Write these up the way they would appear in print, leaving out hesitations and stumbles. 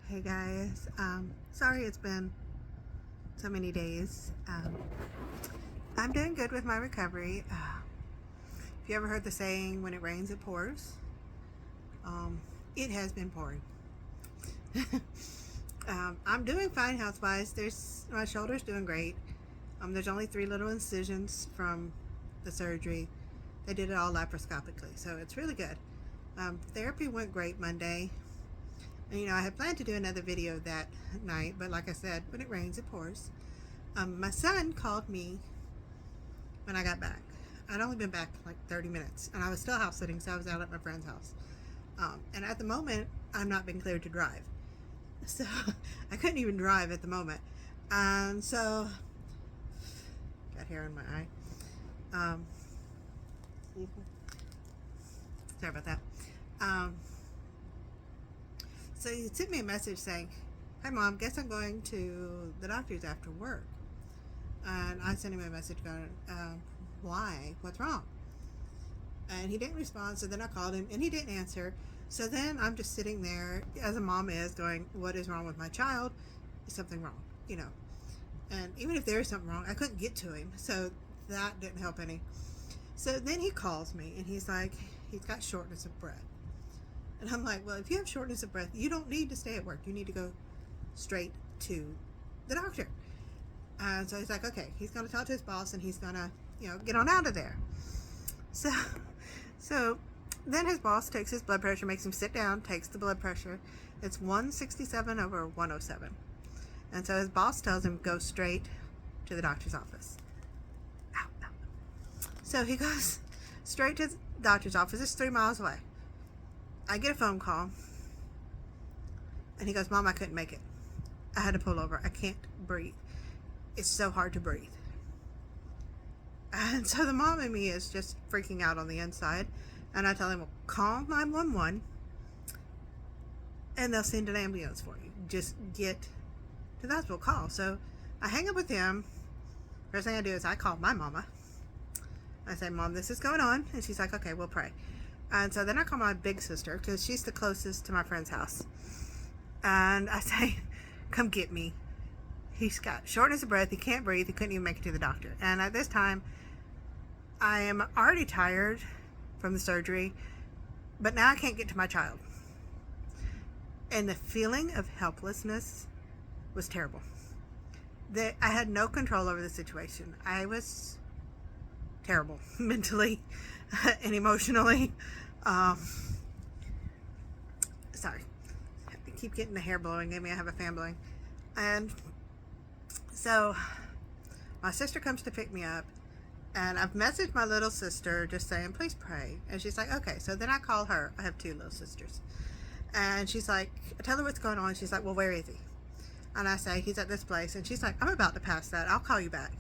Hey guys, sorry it's been so many days. I'm doing good with my recovery. If you ever heard the saying, when it rains, it pours, um, it has been pouring. I'm doing fine health wise. My shoulder's doing great. There's only 3 little incisions from the surgery. They did it all laparoscopically, so it's really good. Therapy went great Monday. And, I had planned to do another video that night, but like I said, when it rains, it pours. My son called me when I got back. I'd only been back like 30 minutes, and I was still house sitting, so I was out at my friend's house. And at the moment, I'm not being cleared to drive. So I couldn't even drive at the moment. And so, got hair in my eye. Um, sorry about that. Um, so he sent me a message saying, "Hi mom, guess I'm going to the doctor's after work." And I sent him a message going, "Why? What's wrong?" And he didn't respond. So then I called him, and he didn't answer. So then I'm just sitting there, as a mom is, going, "What is wrong with my child? Is something wrong?" And even if there is something wrong, I couldn't get to him, so that didn't help any. So then he calls me, and he's like, he's got shortness of breath. And I'm like, well, if you have shortness of breath, you don't need to stay at work. You need to go straight to the doctor. And so he's like, okay, he's going to talk to his boss, and he's going to, get on out of there. So, so then his boss takes his blood pressure, makes him sit down, takes the blood pressure. It's 167/107. And so his boss tells him, go straight to the doctor's office. Ow, ow. So he goes straight to the doctor's office. It's 3 miles away. I get a phone call, and he goes, "Mom, I couldn't make it. I had to pull over. I can't breathe. It's so hard to breathe." And so the mom in me is just freaking out on the inside. And I tell him, well, call 911, and they'll send an ambulance for you. Just get to the hospital, call. So I hang up with him. First thing I do is I call my mama. I say, "Mom, this is going on." And she's like, "Okay, we'll pray." And so then I call my big sister, because she's the closest to my friend's house. And I say, "Come get me. He's got shortness of breath. He can't breathe. He couldn't even make it to the doctor." And at this time, I am already tired from the surgery, but now I can't get to my child. And the feeling of helplessness was terrible. I had no control over the situation. I was terrible mentally and emotionally. Sorry, I keep getting the hair blowing. Maybe I have a fan blowing. And so my sister comes to pick me up, and I've messaged my little sister just saying, "Please pray." And she's like, "Okay." So then I call her. I have 2 little sisters. And she's like, I tell her what's going on. She's like, "Well, where is he?" And I say, "He's at this place." And she's like, "I'm about to pass that. I'll call you back."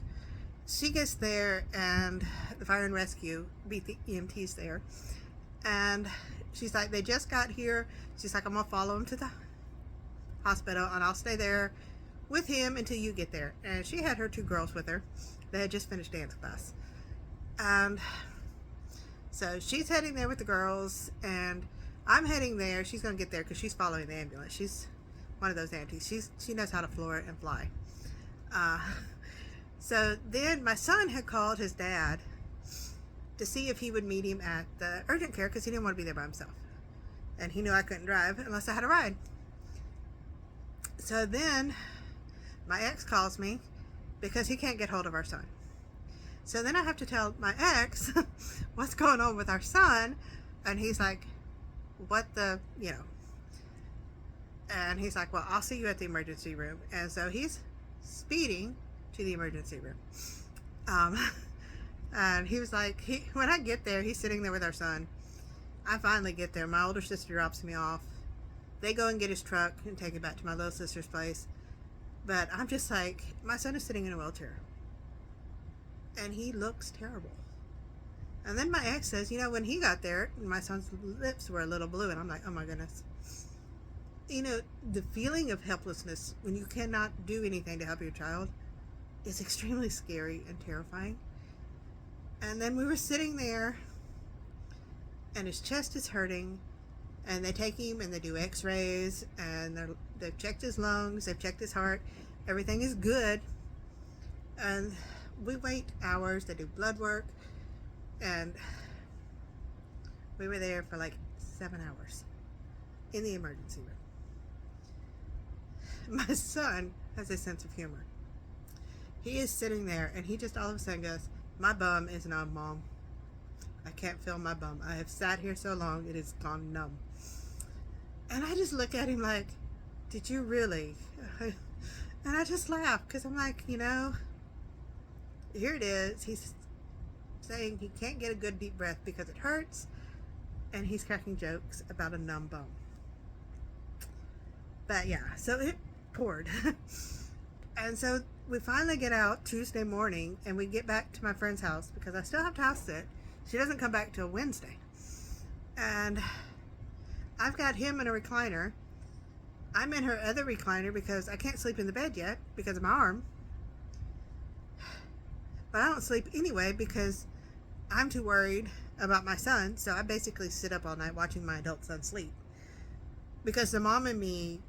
She gets there, and the fire and rescue beat the EMTs there. And she's like, "They just got here." She's like, "I'm going to follow him to the hospital, and I'll stay there with him until you get there." And she had her 2 girls with her. They had just finished dance class. And so she's heading there with the girls, and I'm heading there. She's going to get there because she's following the ambulance. She's one of those aunties. She knows how to floor and fly. So then my son had called his dad to see if he would meet him at the urgent care, because he didn't want to be there by himself. And he knew I couldn't drive unless I had a ride. So then my ex calls me because he can't get hold of our son. So then I have to tell my ex what's going on with our son. And he's like, "What the, And he's like, "Well, I'll see you at the emergency room." And so he's speeding to the emergency room. And he was like, when I get there, he's sitting there with our son. I finally get there. My older sister drops me off. They go and get his truck and take it back to my little sister's place. But I'm just like, my son is sitting in a wheelchair, and he looks terrible. And then my ex says, when he got there, my son's lips were a little blue. And I'm like, oh my goodness. The feeling of helplessness when you cannot do anything to help your child is extremely scary and terrifying. And then we were sitting there, and his chest is hurting, And they take him and they do x-rays, and they've checked his lungs, they've checked his heart, everything is good. And we wait hours, they do blood work, and we were there for like 7 hours in the emergency room. My son has a sense of humor. He is sitting there and he just all of a sudden goes, "My bum is numb, Mom. I can't feel my bum. I have sat here so long, it has gone numb." And I just look at him like, "Did you really?" And I just laugh because I'm like, here it is. He's saying he can't get a good deep breath because it hurts, and he's cracking jokes about a numb bum. But yeah, so it poured. And so we finally get out Tuesday morning, and we get back to my friend's house because I still have to house sit. She doesn't come back till Wednesday. And I've got him in a recliner. I'm in her other recliner because I can't sleep in the bed yet because of my arm. But I don't sleep anyway because I'm too worried about my son. So I basically sit up all night watching my adult son sleep. Because the mom and me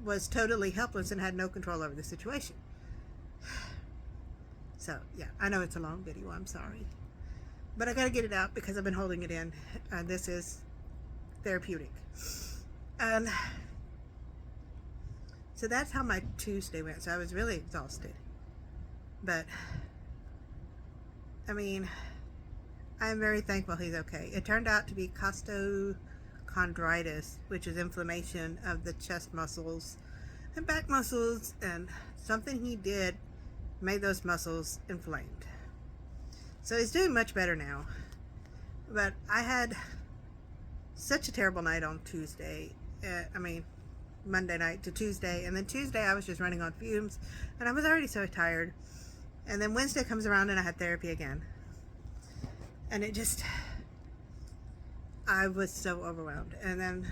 was totally helpless and had no control over the situation. So yeah, I know it's a long video. I'm sorry. But I got to get it out because I've been holding it in. And this is therapeutic. And so that's how my Tuesday went. So I was really exhausted. But, I mean, I'm very thankful he's okay. It turned out to be costochondritis, which is inflammation of the chest muscles and back muscles. And something he did made those muscles inflamed. So he's doing much better now. But I had such a terrible night on Tuesday. Monday night to Tuesday. And then Tuesday I was just running on fumes. And I was already so tired. And then Wednesday comes around and I had therapy again. And I was so overwhelmed. And then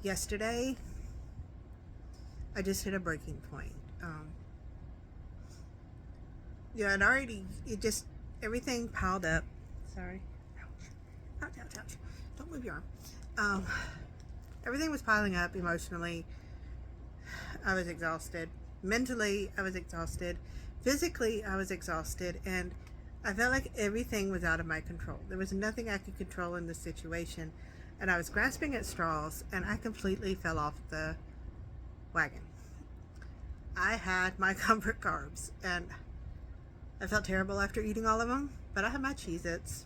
yesterday, I just hit a breaking point. Everything piled up. Sorry. Ouch, ouch, ouch. Don't move your arm. Everything was piling up emotionally. I was exhausted. Mentally, I was exhausted. Physically, I was exhausted. And I felt like everything was out of my control. There was nothing I could control in this situation. And I was grasping at straws, and I completely fell off the wagon. I had my comfort carbs, and I felt terrible after eating all of them, but I had my Cheez-Its.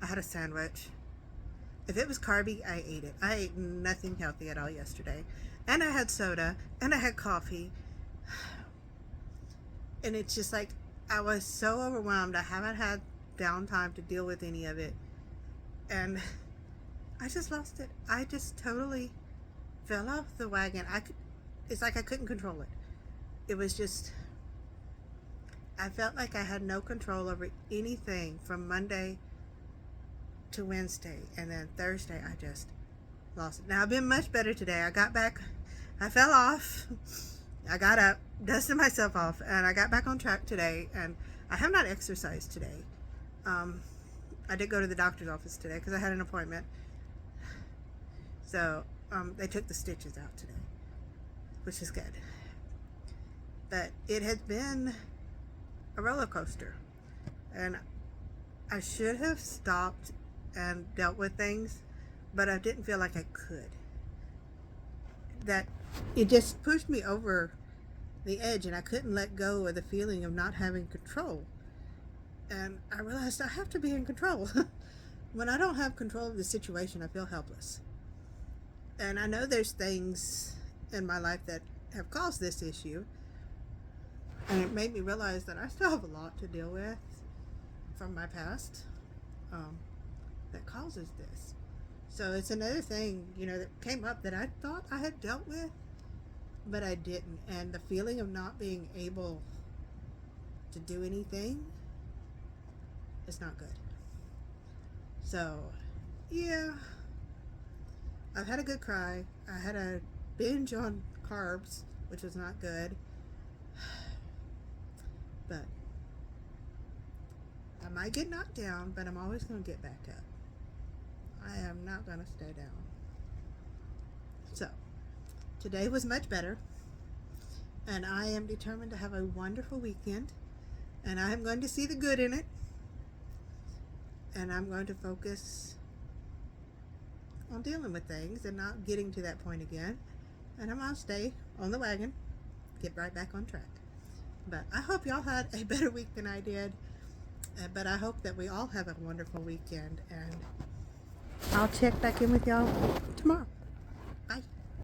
I had a sandwich. If it was carby, I ate it. I ate nothing healthy at all yesterday. And I had soda, and I had coffee. And it's just like, I was so overwhelmed. I haven't had downtime to deal with any of it. And I just lost it. I just totally fell off the wagon. It's like I couldn't control it. It was just, I felt like I had no control over anything from Monday to Wednesday. And then Thursday, I just lost it. Now, I've been much better today. I got back. I fell off. I got up, dusted myself off, and I got back on track today. And I have not exercised today. I did go to the doctor's office today because I had an appointment. So they took the stitches out today, which is good. But it has been a roller coaster. And I should have stopped and dealt with things, but I didn't feel like I could. That it just pushed me over the edge, and I couldn't let go of the feeling of not having control. And I realized I have to be in control. When I don't have control of the situation, I feel helpless. And I know there's things in my life that have caused this issue, and it made me realize that I still have a lot to deal with from my past that causes this. So it's another thing, that came up that I thought I had dealt with, but I didn't. And the feeling of not being able to do anything is not good. So, yeah, I've had a good cry. I had a binge on carbs, which was not good. But I might get knocked down, but I'm always going to get back up. I am not going to stay down. So, today was much better, and I am determined to have a wonderful weekend, and I am going to see the good in it, and I'm going to focus on dealing with things and not getting to that point again, and I'm going to stay on the wagon, get right back on track. But I hope y'all had a better week than I did, but I hope that we all have a wonderful weekend, and I'll check back in with y'all tomorrow.